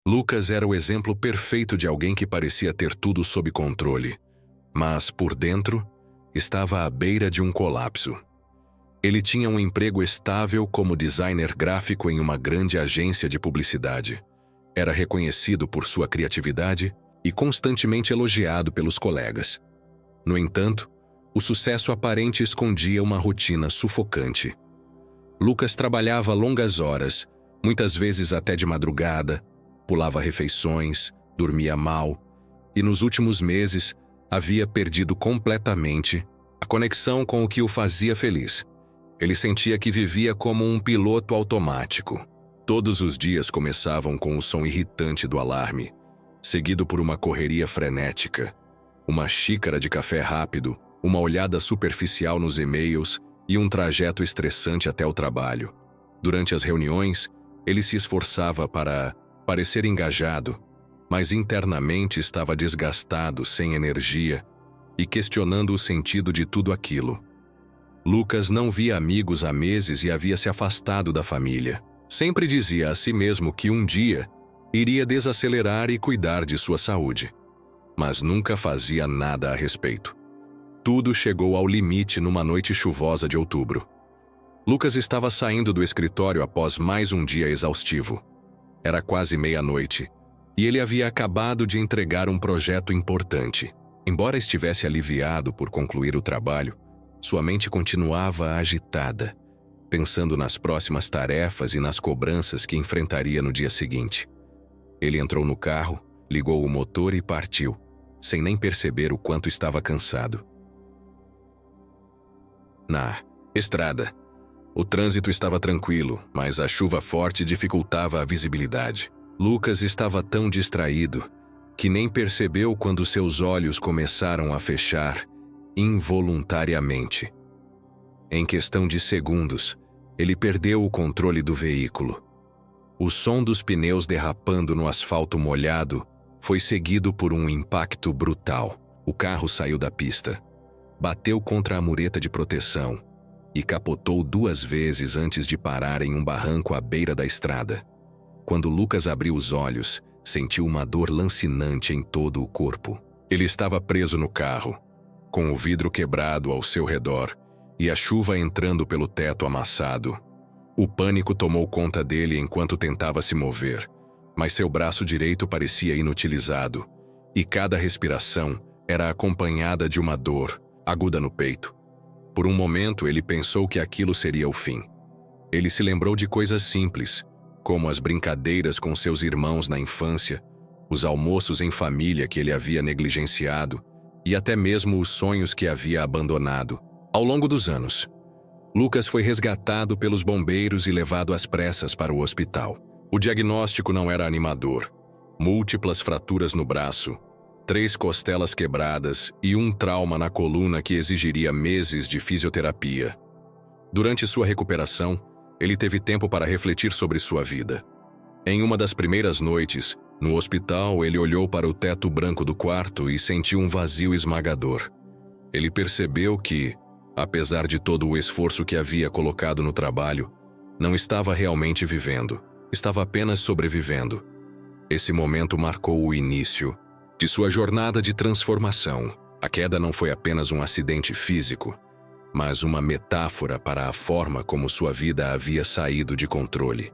Lucas era o exemplo perfeito de alguém que parecia ter tudo sob controle, mas, por dentro, estava à beira de um colapso. Ele tinha um emprego estável como designer gráfico em uma grande agência de publicidade. Era reconhecido por sua criatividade e constantemente elogiado pelos colegas. No entanto, o sucesso aparente escondia uma rotina sufocante. Lucas trabalhava longas horas, muitas vezes até de madrugada, pulava refeições, dormia mal e, nos últimos meses, havia perdido completamente a conexão com o que o fazia feliz. Ele sentia que vivia como um piloto automático. Todos os dias começavam com o som irritante do alarme, seguido por uma correria frenética, uma xícara de café rápido, uma olhada superficial nos e-mails e um trajeto estressante até o trabalho. Durante as reuniões, ele se esforçava para parecer engajado, mas internamente estava desgastado, sem energia e questionando o sentido de tudo aquilo. Lucas não via amigos há meses e havia se afastado da família. Sempre dizia a si mesmo que um dia iria desacelerar e cuidar de sua saúde, mas nunca fazia nada a respeito. Tudo chegou ao limite numa noite chuvosa de outubro. Lucas estava saindo do escritório após mais um dia exaustivo. Era quase meia-noite, e ele havia acabado de entregar um projeto importante. Embora estivesse aliviado por concluir o trabalho, sua mente continuava agitada, pensando nas próximas tarefas e nas cobranças que enfrentaria no dia seguinte. Ele entrou no carro, ligou o motor e partiu, sem nem perceber o quanto estava cansado. Na estrada, o trânsito estava tranquilo, mas a chuva forte dificultava a visibilidade. Lucas estava tão distraído que nem percebeu quando seus olhos começaram a fechar involuntariamente. Em questão de segundos, ele perdeu o controle do veículo. O som dos pneus derrapando no asfalto molhado foi seguido por um impacto brutal. O carro saiu da pista, bateu contra a mureta de proteção e capotou 2 vezes antes de parar em um barranco à beira da estrada. Quando Lucas abriu os olhos, sentiu uma dor lancinante em todo o corpo. Ele estava preso no carro, com o vidro quebrado ao seu redor e a chuva entrando pelo teto amassado. O pânico tomou conta dele enquanto tentava se mover, mas seu braço direito parecia inutilizado, e cada respiração era acompanhada de uma dor aguda no peito. Por um momento ele pensou que aquilo seria o fim. Ele se lembrou de coisas simples, como as brincadeiras com seus irmãos na infância, os almoços em família que ele havia negligenciado e até mesmo os sonhos que havia abandonado. Ao longo dos anos, Lucas foi resgatado pelos bombeiros e levado às pressas para o hospital. O diagnóstico não era animador. Múltiplas fraturas no braço, 3 costelas quebradas e um trauma na coluna que exigiria meses de fisioterapia. Durante sua recuperação, ele teve tempo para refletir sobre sua vida. Em uma das primeiras noites, no hospital, ele olhou para o teto branco do quarto e sentiu um vazio esmagador. Ele percebeu que, apesar de todo o esforço que havia colocado no trabalho, não estava realmente vivendo, estava apenas sobrevivendo. Esse momento marcou o início de sua jornada de transformação. A queda não foi apenas um acidente físico, mas uma metáfora para a forma como sua vida havia saído de controle.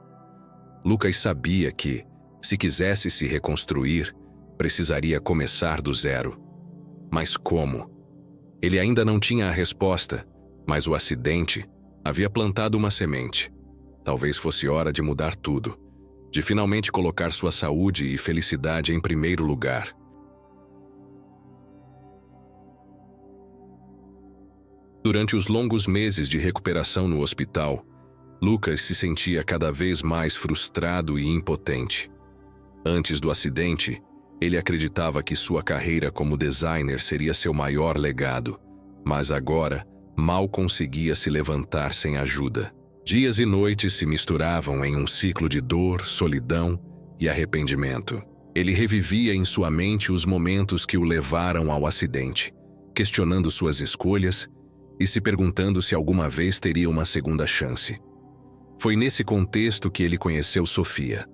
Lucas sabia que, se quisesse se reconstruir, precisaria começar do zero. Mas como? Ele ainda não tinha a resposta, mas o acidente havia plantado uma semente. Talvez fosse hora de mudar tudo, de finalmente colocar sua saúde e felicidade em primeiro lugar. Durante os longos meses de recuperação no hospital, Lucas se sentia cada vez mais frustrado e impotente. Antes do acidente, ele acreditava que sua carreira como designer seria seu maior legado, mas agora mal conseguia se levantar sem ajuda. Dias e noites se misturavam em um ciclo de dor, solidão e arrependimento. Ele revivia em sua mente os momentos que o levaram ao acidente, questionando suas escolhas e se perguntando se alguma vez teria uma segunda chance. Foi nesse contexto que ele conheceu Sofia.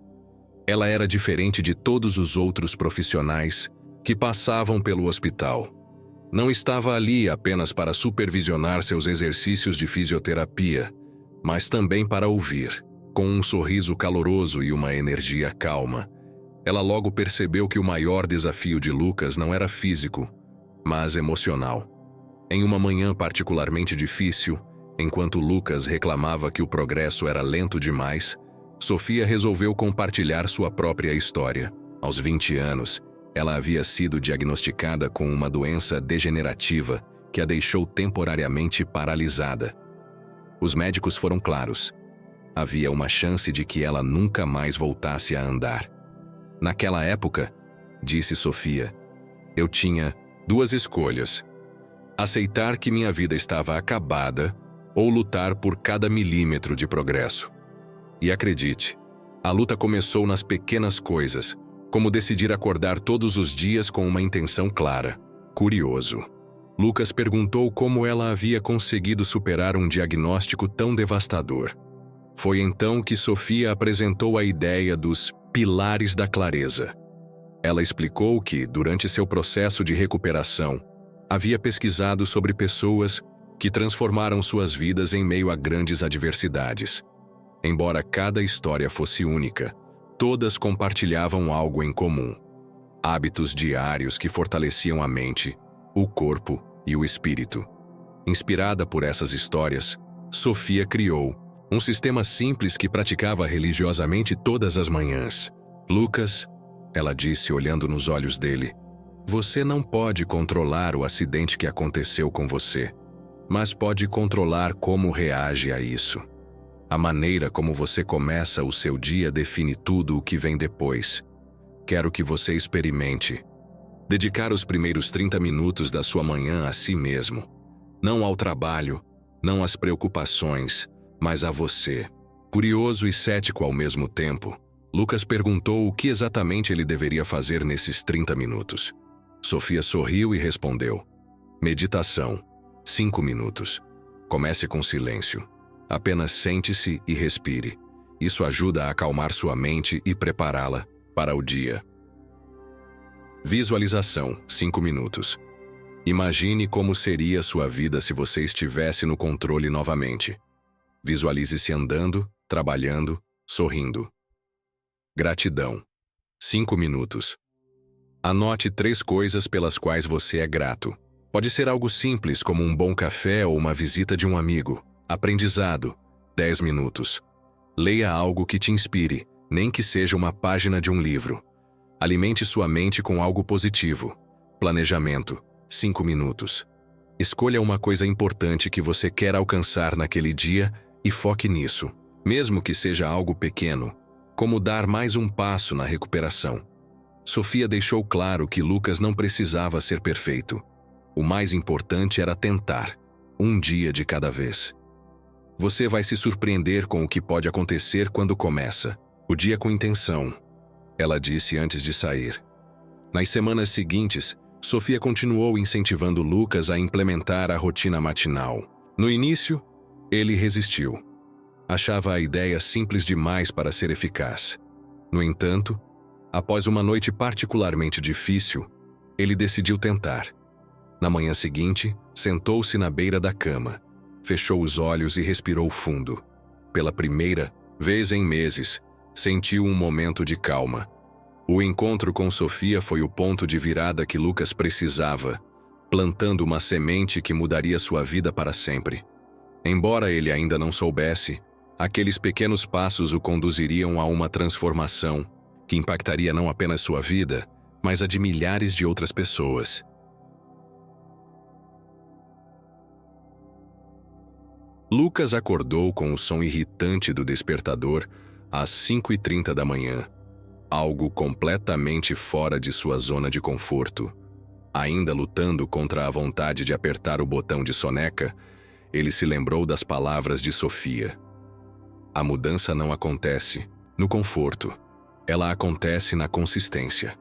Ela era diferente de todos os outros profissionais que passavam pelo hospital. Não estava ali apenas para supervisionar seus exercícios de fisioterapia, mas também para ouvir, com um sorriso caloroso e uma energia calma. Ela logo percebeu que o maior desafio de Lucas não era físico, mas emocional. Em uma manhã particularmente difícil, enquanto Lucas reclamava que o progresso era lento demais, Sofia resolveu compartilhar sua própria história. Aos 20 anos, ela havia sido diagnosticada com uma doença degenerativa que a deixou temporariamente paralisada. Os médicos foram claros. Havia uma chance de que ela nunca mais voltasse a andar. Naquela época, disse Sofia, eu tinha 2 escolhas: aceitar que minha vida estava acabada ou lutar por cada milímetro de progresso. E acredite, a luta começou nas pequenas coisas, como decidir acordar todos os dias com uma intenção clara. Curioso. Lucas perguntou como ela havia conseguido superar um diagnóstico tão devastador. Foi então que Sofia apresentou a ideia dos pilares da clareza. Ela explicou que, durante seu processo de recuperação, havia pesquisado sobre pessoas que transformaram suas vidas em meio a grandes adversidades. Embora cada história fosse única, todas compartilhavam algo em comum: hábitos diários que fortaleciam a mente, o corpo e o espírito. Inspirada por essas histórias, Sofia criou um sistema simples que praticava religiosamente todas as manhãs. Lucas, ela disse olhando nos olhos dele, você não pode controlar o acidente que aconteceu com você, mas pode controlar como reage a isso. A maneira como você começa o seu dia define tudo o que vem depois. Quero que você experimente dedicar os primeiros 30 minutos da sua manhã a si mesmo. Não ao trabalho, não às preocupações, mas a você. Curioso e cético ao mesmo tempo, Lucas perguntou o que exatamente ele deveria fazer nesses 30 minutos. Sofia sorriu e respondeu: meditação, 5 minutos. Comece com silêncio. Apenas sente-se e respire. Isso ajuda a acalmar sua mente e prepará-la para o dia. Visualização, 5 minutos. Imagine como seria sua vida se você estivesse no controle novamente. Visualize-se andando, trabalhando, sorrindo. Gratidão, 5 minutos. Anote 3 coisas pelas quais você é grato. Pode ser algo simples como um bom café ou uma visita de um amigo. Aprendizado, 10 minutos. Leia algo que te inspire, nem que seja uma página de um livro. Alimente sua mente com algo positivo. Planejamento, 5 minutos. Escolha uma coisa importante que você quer alcançar naquele dia e foque nisso, mesmo que seja algo pequeno, como dar mais um passo na recuperação. Sofia deixou claro que Lucas não precisava ser perfeito. O mais importante era tentar, um dia de cada vez. Você vai se surpreender com o que pode acontecer quando começa o dia com intenção, ela disse antes de sair. Nas semanas seguintes, Sofia continuou incentivando Lucas a implementar a rotina matinal. No início, ele resistiu. Achava a ideia simples demais para ser eficaz. No entanto, após uma noite particularmente difícil, ele decidiu tentar. Na manhã seguinte, sentou-se na beira da cama, fechou os olhos e respirou fundo. Pela primeira vez em meses, sentiu um momento de calma. O encontro com Sofia foi o ponto de virada que Lucas precisava, plantando uma semente que mudaria sua vida para sempre. Embora ele ainda não soubesse, aqueles pequenos passos o conduziriam a uma transformação que impactaria não apenas sua vida, mas a de milhares de outras pessoas. Lucas acordou com o som irritante do despertador às 5h30 da manhã, algo completamente fora de sua zona de conforto. Ainda lutando contra a vontade de apertar o botão de soneca, ele se lembrou das palavras de Sofia. A mudança não acontece no conforto, ela acontece na consistência.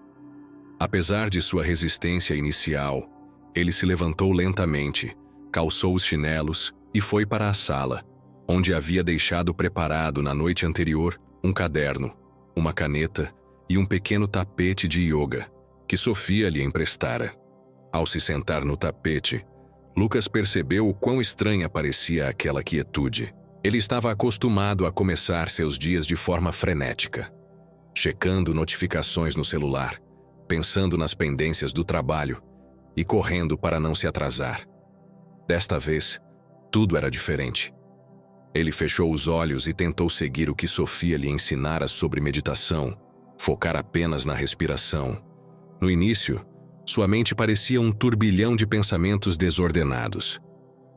Apesar de sua resistência inicial, ele se levantou lentamente, calçou os chinelos e foi para a sala, onde havia deixado preparado na noite anterior um caderno. uma caneta e um pequeno tapete de yoga que Sofia lhe emprestara. Ao se sentar no tapete, Lucas percebeu o quão estranha parecia aquela quietude. Ele estava acostumado a começar seus dias de forma frenética, checando notificações no celular, pensando nas pendências do trabalho e correndo para não se atrasar. Desta vez, tudo era diferente. Ele fechou os olhos e tentou seguir o que Sofia lhe ensinara sobre meditação, focar apenas na respiração. No início, sua mente parecia um turbilhão de pensamentos desordenados.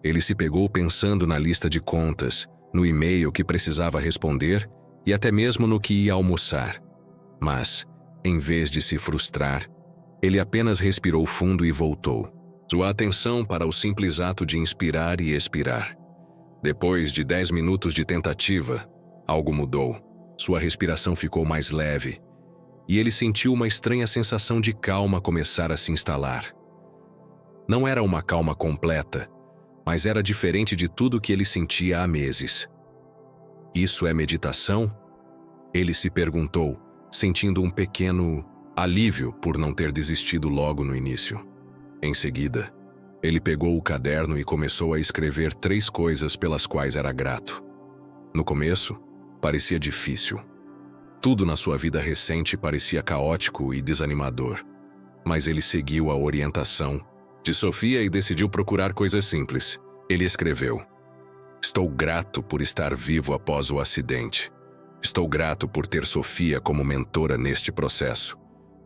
Ele se pegou pensando na lista de contas, no e-mail que precisava responder e até mesmo no que ia almoçar. Mas, em vez de se frustrar, ele apenas respirou fundo e voltou sua atenção para o simples ato de inspirar e expirar. Depois de 10 minutos de tentativa, algo mudou. Sua respiração ficou mais leve e ele sentiu uma estranha sensação de calma começar a se instalar. Não era uma calma completa, mas era diferente de tudo que ele sentia há meses. Isso é meditação? Ele se perguntou, sentindo um pequeno alívio por não ter desistido logo no início. Em seguida, ele pegou o caderno e começou a escrever 3 coisas pelas quais era grato. No começo, parecia difícil. Tudo na sua vida recente parecia caótico e desanimador. Mas ele seguiu a orientação de Sofia e decidiu procurar coisas simples. Ele escreveu: "Estou grato por estar vivo após o acidente. Estou grato por ter Sofia como mentora neste processo.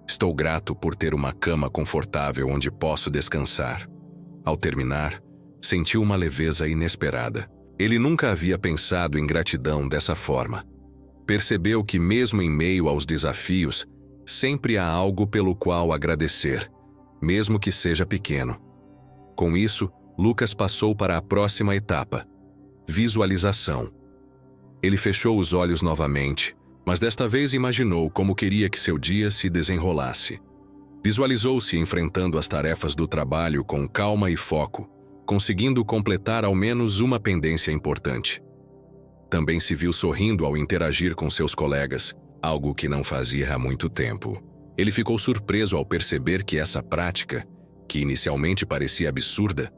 Estou grato por ter uma cama confortável onde posso descansar." Ao terminar, sentiu uma leveza inesperada. Ele nunca havia pensado em gratidão dessa forma. Percebeu que mesmo em meio aos desafios, sempre há algo pelo qual agradecer, mesmo que seja pequeno. Com isso, Lucas passou para a próxima etapa: visualização. Ele fechou os olhos novamente, mas desta vez imaginou como queria que seu dia se desenrolasse. Visualizou-se enfrentando as tarefas do trabalho com calma e foco, conseguindo completar ao menos uma pendência importante. Também se viu sorrindo ao interagir com seus colegas, algo que não fazia há muito tempo. Ele ficou surpreso ao perceber que essa prática, que inicialmente parecia absurda,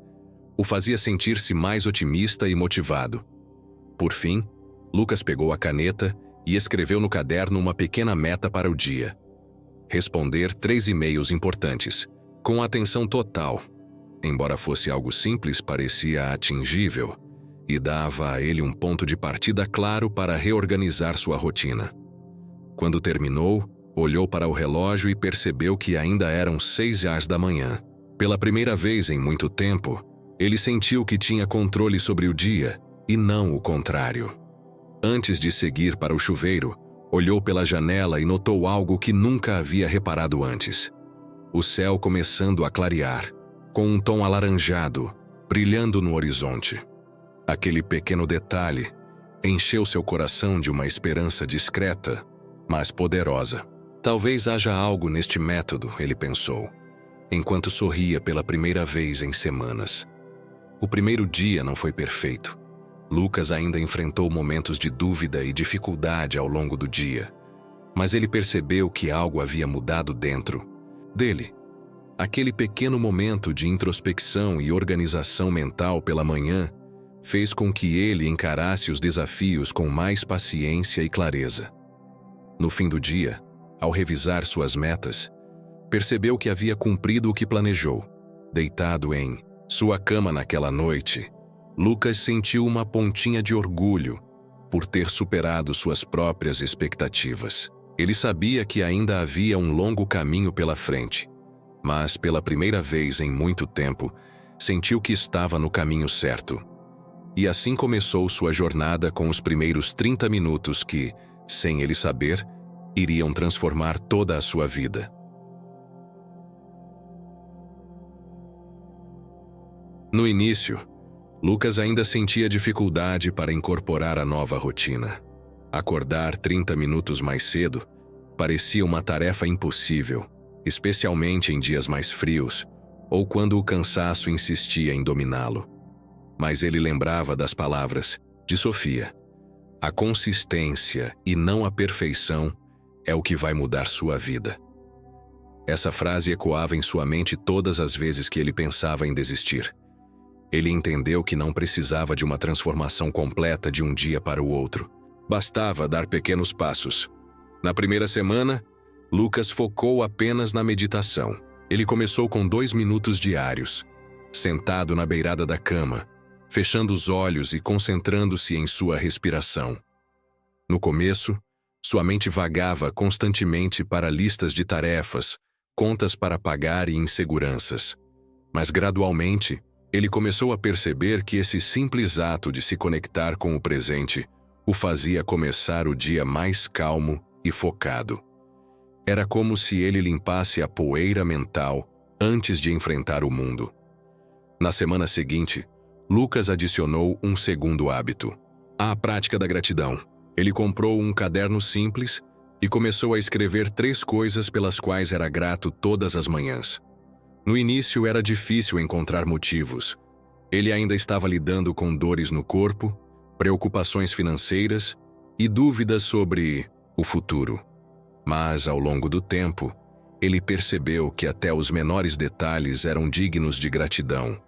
o fazia sentir-se mais otimista e motivado. Por fim, Lucas pegou a caneta e escreveu no caderno uma pequena meta para o dia: responder 3 e-mails importantes, com atenção total. Embora fosse algo simples, parecia atingível e dava a ele um ponto de partida claro para reorganizar sua rotina. Quando terminou, olhou para o relógio e percebeu que ainda eram 6 da manhã. Pela primeira vez em muito tempo, ele sentiu que tinha controle sobre o dia e não o contrário. Antes de seguir para o chuveiro, olhou pela janela e notou algo que nunca havia reparado antes: o céu começando a clarear, com um tom alaranjado, brilhando no horizonte. Aquele pequeno detalhe encheu seu coração de uma esperança discreta, mas poderosa. Talvez haja algo neste método, ele pensou, enquanto sorria pela primeira vez em semanas. O primeiro dia não foi perfeito. Lucas ainda enfrentou momentos de dúvida e dificuldade ao longo do dia, mas ele percebeu que algo havia mudado dentro dele. Aquele pequeno momento de introspecção e organização mental pela manhã fez com que ele encarasse os desafios com mais paciência e clareza. No fim do dia, ao revisar suas metas, percebeu que havia cumprido o que planejou. Deitado em sua cama naquela noite, Lucas sentiu uma pontinha de orgulho por ter superado suas próprias expectativas. Ele sabia que ainda havia um longo caminho pela frente, mas pela primeira vez em muito tempo, sentiu que estava no caminho certo. E assim começou sua jornada com os primeiros 30 minutos que, sem ele saber, iriam transformar toda a sua vida. No início, Lucas ainda sentia dificuldade para incorporar a nova rotina. Acordar 30 minutos mais cedo parecia uma tarefa impossível, especialmente em dias mais frios ou quando o cansaço insistia em dominá-lo. Mas ele lembrava das palavras de Sofia: a consistência e não a perfeição é o que vai mudar sua vida. Essa frase ecoava em sua mente todas as vezes que ele pensava em desistir. Ele entendeu que não precisava de uma transformação completa de um dia para o outro. Bastava dar pequenos passos. Na primeira semana, Lucas focou apenas na meditação. Ele começou com 2 minutos diários, sentado na beirada da cama, fechando os olhos e concentrando-se em sua respiração. No começo, sua mente vagava constantemente para listas de tarefas, contas para pagar e inseguranças. Mas gradualmente, ele começou a perceber que esse simples ato de se conectar com o presente o fazia começar o dia mais calmo e focado. Era como se ele limpasse a poeira mental antes de enfrentar o mundo. Na semana seguinte, Lucas adicionou um segundo hábito: a prática da gratidão. Ele comprou um caderno simples e começou a escrever 3 coisas pelas quais era grato todas as manhãs. No início era difícil encontrar motivos. Ele ainda estava lidando com dores no corpo, preocupações financeiras e dúvidas sobre o futuro. Mas, ao longo do tempo, ele percebeu que até os menores detalhes eram dignos de gratidão.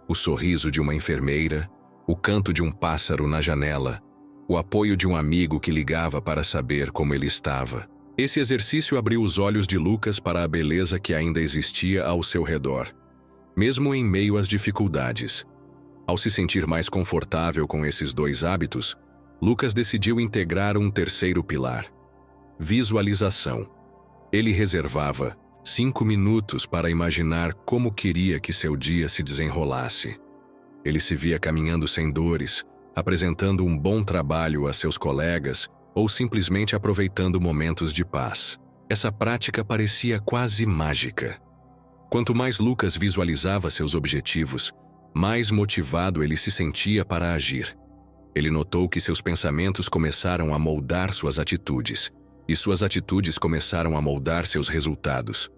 O sorriso de uma enfermeira, o canto de um pássaro na janela, o apoio de um amigo que ligava para saber como ele estava. Esse exercício abriu os olhos de Lucas para a beleza que ainda existia ao seu redor, mesmo em meio às dificuldades. Ao se sentir mais confortável com esses 2 hábitos, Lucas decidiu integrar um terceiro pilar: visualização. Ele reservava 5 minutos para imaginar como queria que seu dia se desenrolasse. Ele se via caminhando sem dores, apresentando um bom trabalho a seus colegas ou simplesmente aproveitando momentos de paz. Essa prática parecia quase mágica. Quanto mais Lucas visualizava seus objetivos, mais motivado ele se sentia para agir. Ele notou que seus pensamentos começaram a moldar suas atitudes, e suas atitudes começaram a moldar seus resultados.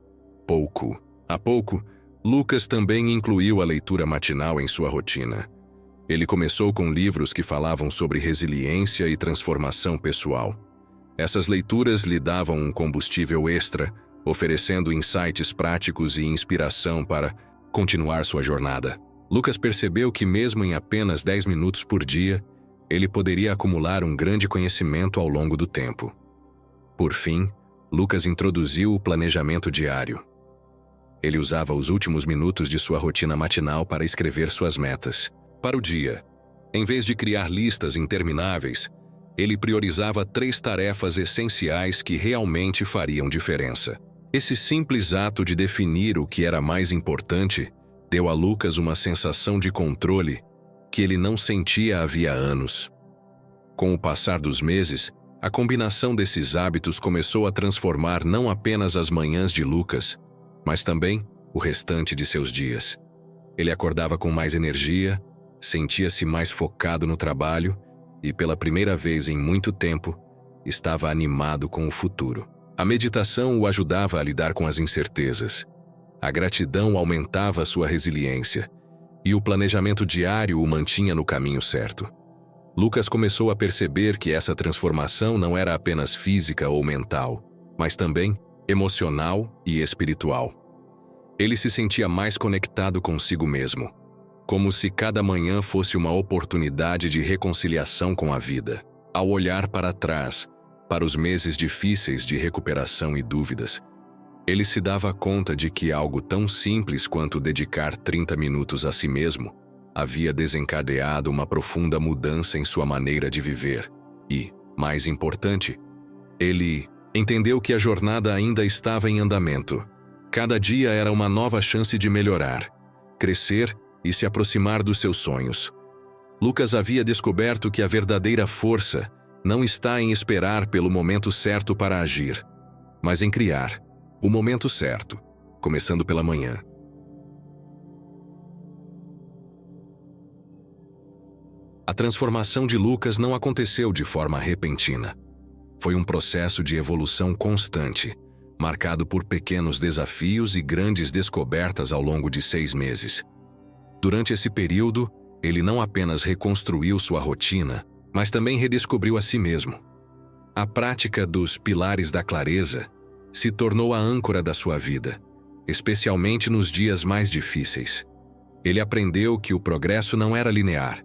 Pouco a pouco, Lucas também incluiu a leitura matinal em sua rotina. Ele começou com livros que falavam sobre resiliência e transformação pessoal. Essas leituras lhe davam um combustível extra, oferecendo insights práticos e inspiração para continuar sua jornada. Lucas percebeu que mesmo em apenas 10 minutos por dia, ele poderia acumular um grande conhecimento ao longo do tempo. Por fim, Lucas introduziu o planejamento diário. Ele usava os últimos minutos de sua rotina matinal para escrever suas metas para o dia. Em vez de criar listas intermináveis, ele priorizava 3 tarefas essenciais que realmente fariam diferença. Esse simples ato de definir o que era mais importante deu a Lucas uma sensação de controle que ele não sentia havia anos. Com o passar dos meses, a combinação desses hábitos começou a transformar não apenas as manhãs de Lucas, mas também o restante de seus dias. Ele acordava com mais energia, sentia-se mais focado no trabalho e, pela primeira vez em muito tempo, estava animado com o futuro. A meditação o ajudava a lidar com as incertezas. A gratidão aumentava sua resiliência e o planejamento diário o mantinha no caminho certo. Lucas começou a perceber que essa transformação não era apenas física ou mental, mas também emocional e espiritual. Ele se sentia mais conectado consigo mesmo, como se cada manhã fosse uma oportunidade de reconciliação com a vida. Ao olhar para trás, para os meses difíceis de recuperação e dúvidas, ele se dava conta de que algo tão simples quanto dedicar 30 minutos a si mesmo havia desencadeado uma profunda mudança em sua maneira de viver. E, mais importante, ele entendeu que a jornada ainda estava em andamento. Cada dia era uma nova chance de melhorar, crescer e se aproximar dos seus sonhos. Lucas havia descoberto que a verdadeira força não está em esperar pelo momento certo para agir, mas em criar o momento certo, começando pela manhã. A transformação de Lucas não aconteceu de forma repentina. Foi um processo de evolução constante, marcado por pequenos desafios e grandes descobertas ao longo de 6 meses. Durante esse período, ele não apenas reconstruiu sua rotina, mas também redescobriu a si mesmo. A prática dos pilares da clareza se tornou a âncora da sua vida, especialmente nos dias mais difíceis. Ele aprendeu que o progresso não era linear,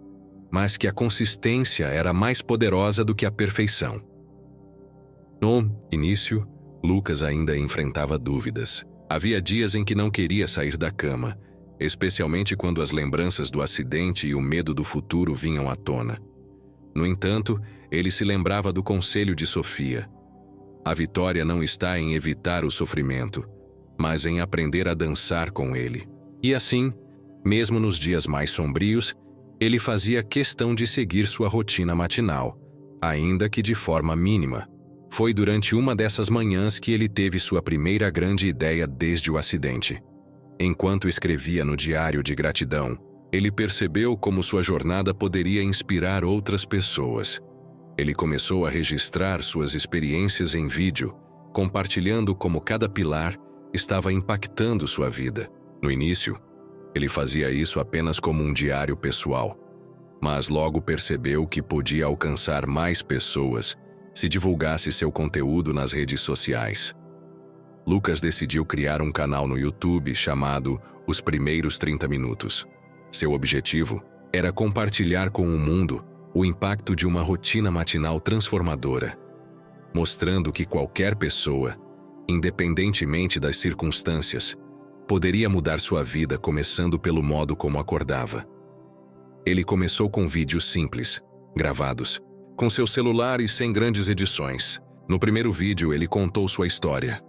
mas que a consistência era mais poderosa do que a perfeição. No início, Lucas ainda enfrentava dúvidas. Havia dias em que não queria sair da cama, especialmente quando as lembranças do acidente e o medo do futuro vinham à tona. No entanto, ele se lembrava do conselho de Sofia. A vitória não está em evitar o sofrimento, mas em aprender a dançar com ele. E assim, mesmo nos dias mais sombrios, ele fazia questão de seguir sua rotina matinal, ainda que de forma mínima. Foi durante uma dessas manhãs que ele teve sua primeira grande ideia desde o acidente. Enquanto escrevia no diário de gratidão, ele percebeu como sua jornada poderia inspirar outras pessoas. Ele começou a registrar suas experiências em vídeo, compartilhando como cada pilar estava impactando sua vida. No início, ele fazia isso apenas como um diário pessoal, mas logo percebeu que podia alcançar mais pessoas se divulgasse seu conteúdo nas redes sociais. Lucas decidiu criar um canal no YouTube chamado Os Primeiros 30 Minutos. Seu objetivo era compartilhar com o mundo o impacto de uma rotina matinal transformadora, mostrando que qualquer pessoa, independentemente das circunstâncias, poderia mudar sua vida começando pelo modo como acordava. Ele começou com vídeos simples, gravados, com seu celular e sem grandes edições. No primeiro vídeo, ele contou sua história,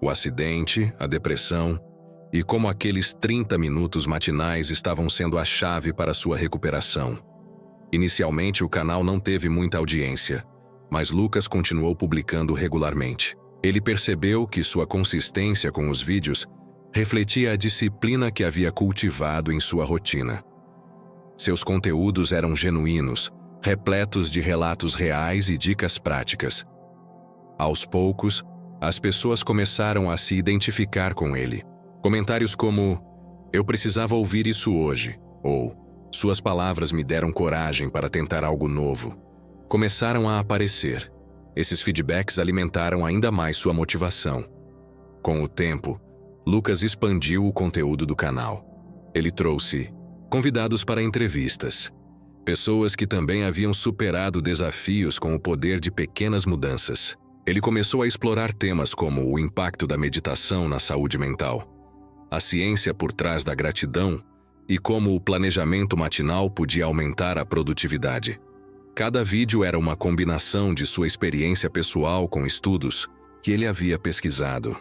o acidente, a depressão e como aqueles 30 minutos matinais estavam sendo a chave para sua recuperação. Inicialmente, o canal não teve muita audiência, mas Lucas continuou publicando regularmente. Ele percebeu que sua consistência com os vídeos refletia a disciplina que havia cultivado em sua rotina. Seus conteúdos eram genuínos, repletos de relatos reais e dicas práticas. Aos poucos, as pessoas começaram a se identificar com ele. Comentários como "Eu precisava ouvir isso hoje" ou "Suas palavras me deram coragem para tentar algo novo" começaram a aparecer. Esses feedbacks alimentaram ainda mais sua motivação. Com o tempo, Lucas expandiu o conteúdo do canal. Ele trouxe convidados para entrevistas, pessoas que também haviam superado desafios com o poder de pequenas mudanças. Ele começou a explorar temas como o impacto da meditação na saúde mental, a ciência por trás da gratidão e como o planejamento matinal podia aumentar a produtividade. Cada vídeo era uma combinação de sua experiência pessoal com estudos que ele havia pesquisado.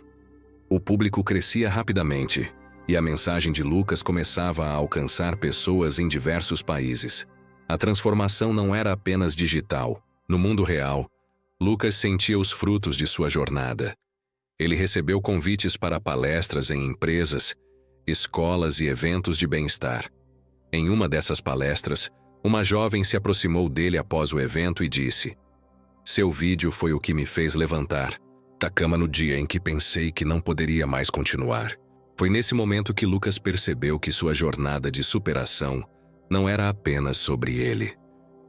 O público crescia rapidamente e a mensagem de Lucas começava a alcançar pessoas em diversos países. A transformação não era apenas digital. No mundo real, Lucas sentia os frutos de sua jornada. Ele recebeu convites para palestras em empresas, escolas e eventos de bem-estar. Em uma dessas palestras, uma jovem se aproximou dele após o evento e disse: "Seu vídeo foi o que me fez levantar da cama no dia em que pensei que não poderia mais continuar." Foi nesse momento que Lucas percebeu que sua jornada de superação não era apenas sobre ele.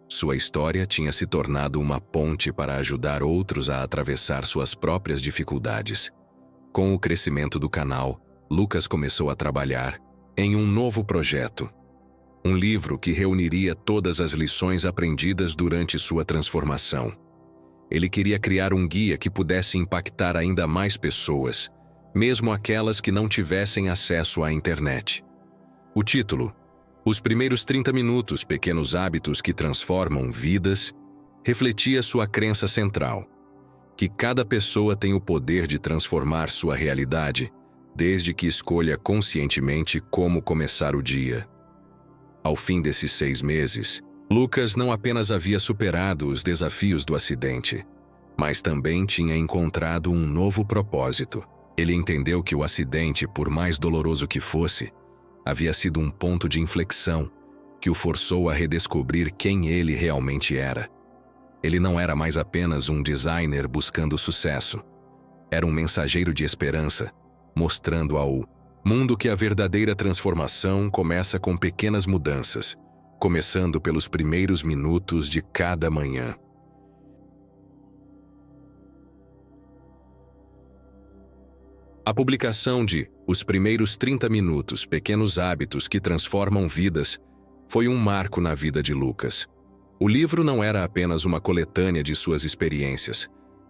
Sua história tinha se tornado uma ponte para ajudar outros a atravessar suas próprias dificuldades. Com o crescimento do canal, Lucas começou a trabalhar em um novo projeto. Um livro que reuniria todas as lições aprendidas durante sua transformação. Ele queria criar um guia que pudesse impactar ainda mais pessoas, mesmo aquelas que não tivessem acesso à internet. O título, Os Primeiros 30 Minutos, Pequenos Hábitos que Transformam Vidas, refletia sua crença central, que cada pessoa tem o poder de transformar sua realidade, desde que escolha conscientemente como começar o dia. Ao fim desses 6 meses, Lucas não apenas havia superado os desafios do acidente, mas também tinha encontrado um novo propósito. Ele entendeu que o acidente, por mais doloroso que fosse, havia sido um ponto de inflexão que o forçou a redescobrir quem ele realmente era. Ele não era mais apenas um designer buscando sucesso. Era um mensageiro de esperança, mostrando ao mundo que a verdadeira transformação começa com pequenas mudanças, começando pelos primeiros minutos de cada manhã. A publicação de Os Primeiros 30 Minutos, Pequenos Hábitos que Transformam Vidas foi um marco na vida de Lucas. O livro não era apenas uma coletânea de suas experiências,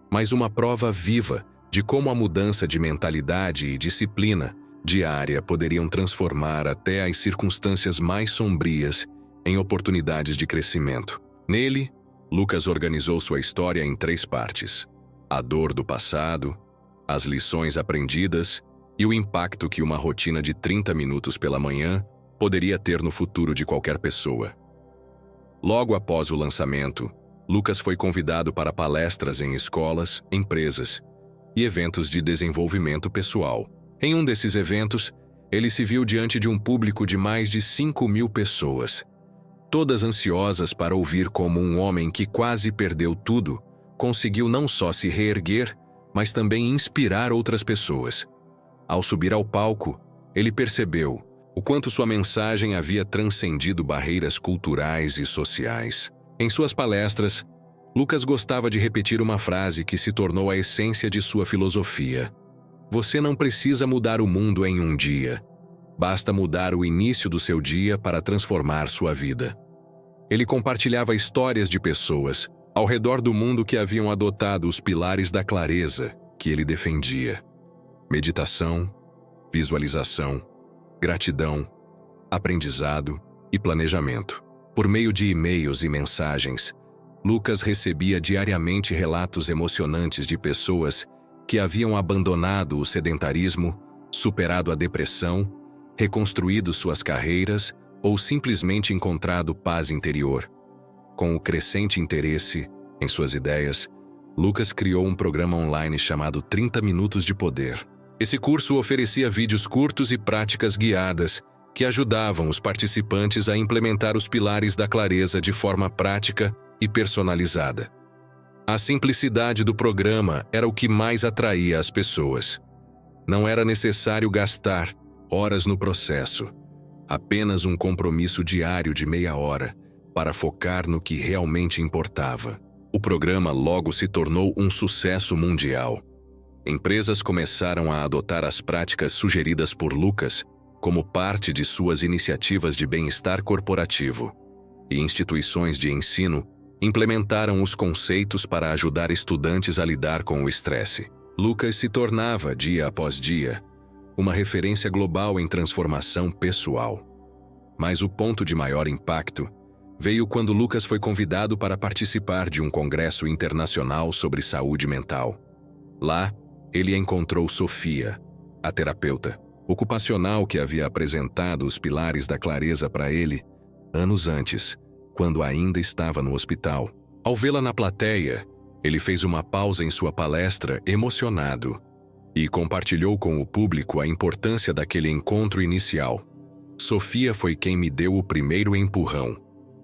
mas uma prova viva de como a mudança de mentalidade e disciplina diária poderiam transformar até as circunstâncias mais sombrias em oportunidades de crescimento. Nele, Lucas organizou sua história em 3 partes: a dor do passado, as lições aprendidas e o impacto que uma rotina de 30 minutos pela manhã poderia ter no futuro de qualquer pessoa. Logo após o lançamento, Lucas foi convidado para palestras em escolas, empresas e eventos de desenvolvimento pessoal. Em um desses eventos, ele se viu diante de um público de mais de 5.000 pessoas, todas ansiosas para ouvir como um homem que quase perdeu tudo conseguiu não só se reerguer, mas também inspirar outras pessoas. Ao subir ao palco, ele percebeu o quanto sua mensagem havia transcendido barreiras culturais e sociais. Em suas palestras, Lucas gostava de repetir uma frase que se tornou a essência de sua filosofia: "Você não precisa mudar o mundo em um dia. Basta mudar o início do seu dia para transformar sua vida." Ele compartilhava histórias de pessoas ao redor do mundo que haviam adotado os pilares da clareza que ele defendia: meditação, visualização, gratidão, aprendizado e planejamento. Por meio de e-mails e mensagens, Lucas recebia diariamente relatos emocionantes de pessoas que haviam abandonado o sedentarismo, superado a depressão, reconstruído suas carreiras ou simplesmente encontrado paz interior. Com o crescente interesse em suas ideias, Lucas criou um programa online chamado 30 Minutos de Poder. Esse curso oferecia vídeos curtos e práticas guiadas que ajudavam os participantes a implementar os pilares da clareza de forma prática e personalizada. A simplicidade do programa era o que mais atraía as pessoas. Não era necessário gastar horas no processo, apenas um compromisso diário de meia hora para focar no que realmente importava. O programa logo se tornou um sucesso mundial. Empresas começaram a adotar as práticas sugeridas por Lucas como parte de suas iniciativas de bem-estar corporativo, e instituições de ensino implementaram os conceitos para ajudar estudantes a lidar com o estresse. Lucas se tornava, dia após dia, uma referência global em transformação pessoal. Mas o ponto de maior impacto veio quando Lucas foi convidado para participar de um congresso internacional sobre saúde mental. Lá, ele encontrou Sofia, a terapeuta ocupacional que havia apresentado os pilares da clareza para ele anos antes, quando ainda estava no hospital. Ao vê-la na plateia, ele fez uma pausa em sua palestra emocionado e compartilhou com o público a importância daquele encontro inicial. Sofia foi quem me deu o primeiro empurrão.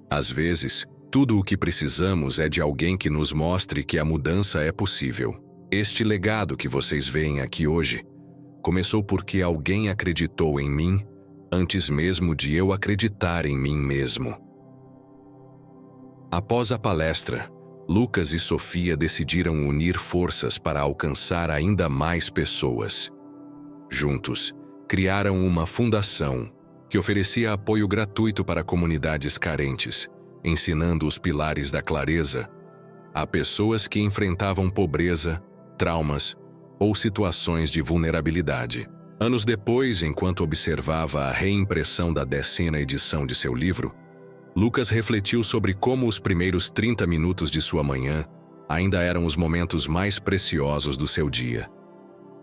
Às vezes, tudo o que precisamos é de alguém que nos mostre que a mudança é possível. Este legado que vocês veem aqui hoje começou porque alguém acreditou em mim antes mesmo de eu acreditar em mim mesmo. Após a palestra, Lucas e Sofia decidiram unir forças para alcançar ainda mais pessoas. Juntos, criaram uma fundação que oferecia apoio gratuito para comunidades carentes, ensinando os pilares da clareza a pessoas que enfrentavam pobreza, traumas ou situações de vulnerabilidade. Anos depois, enquanto observava a reimpressão da 10ª edição de seu livro, Lucas refletiu sobre como os primeiros 30 minutos de sua manhã ainda eram os momentos mais preciosos do seu dia.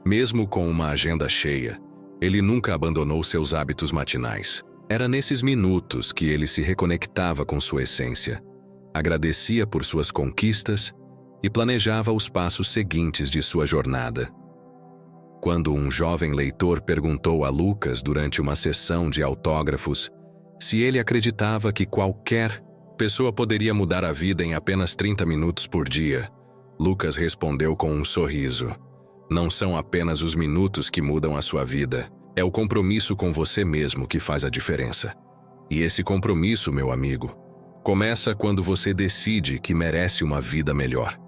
Mesmo com uma agenda cheia, ele nunca abandonou seus hábitos matinais. Era nesses minutos que ele se reconectava com sua essência, agradecia por suas conquistas e planejava os passos seguintes de sua jornada. Quando um jovem leitor perguntou a Lucas durante uma sessão de autógrafos se ele acreditava que qualquer pessoa poderia mudar a vida em apenas 30 minutos por dia, Lucas respondeu com um sorriso: "Não são apenas os minutos que mudam a sua vida, é o compromisso com você mesmo que faz a diferença. E esse compromisso, meu amigo, começa quando você decide que merece uma vida melhor."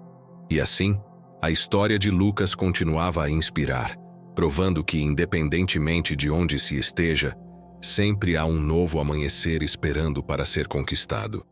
E assim, a história de Lucas continuava a inspirar, provando que, independentemente de onde se esteja, sempre há um novo amanhecer esperando para ser conquistado.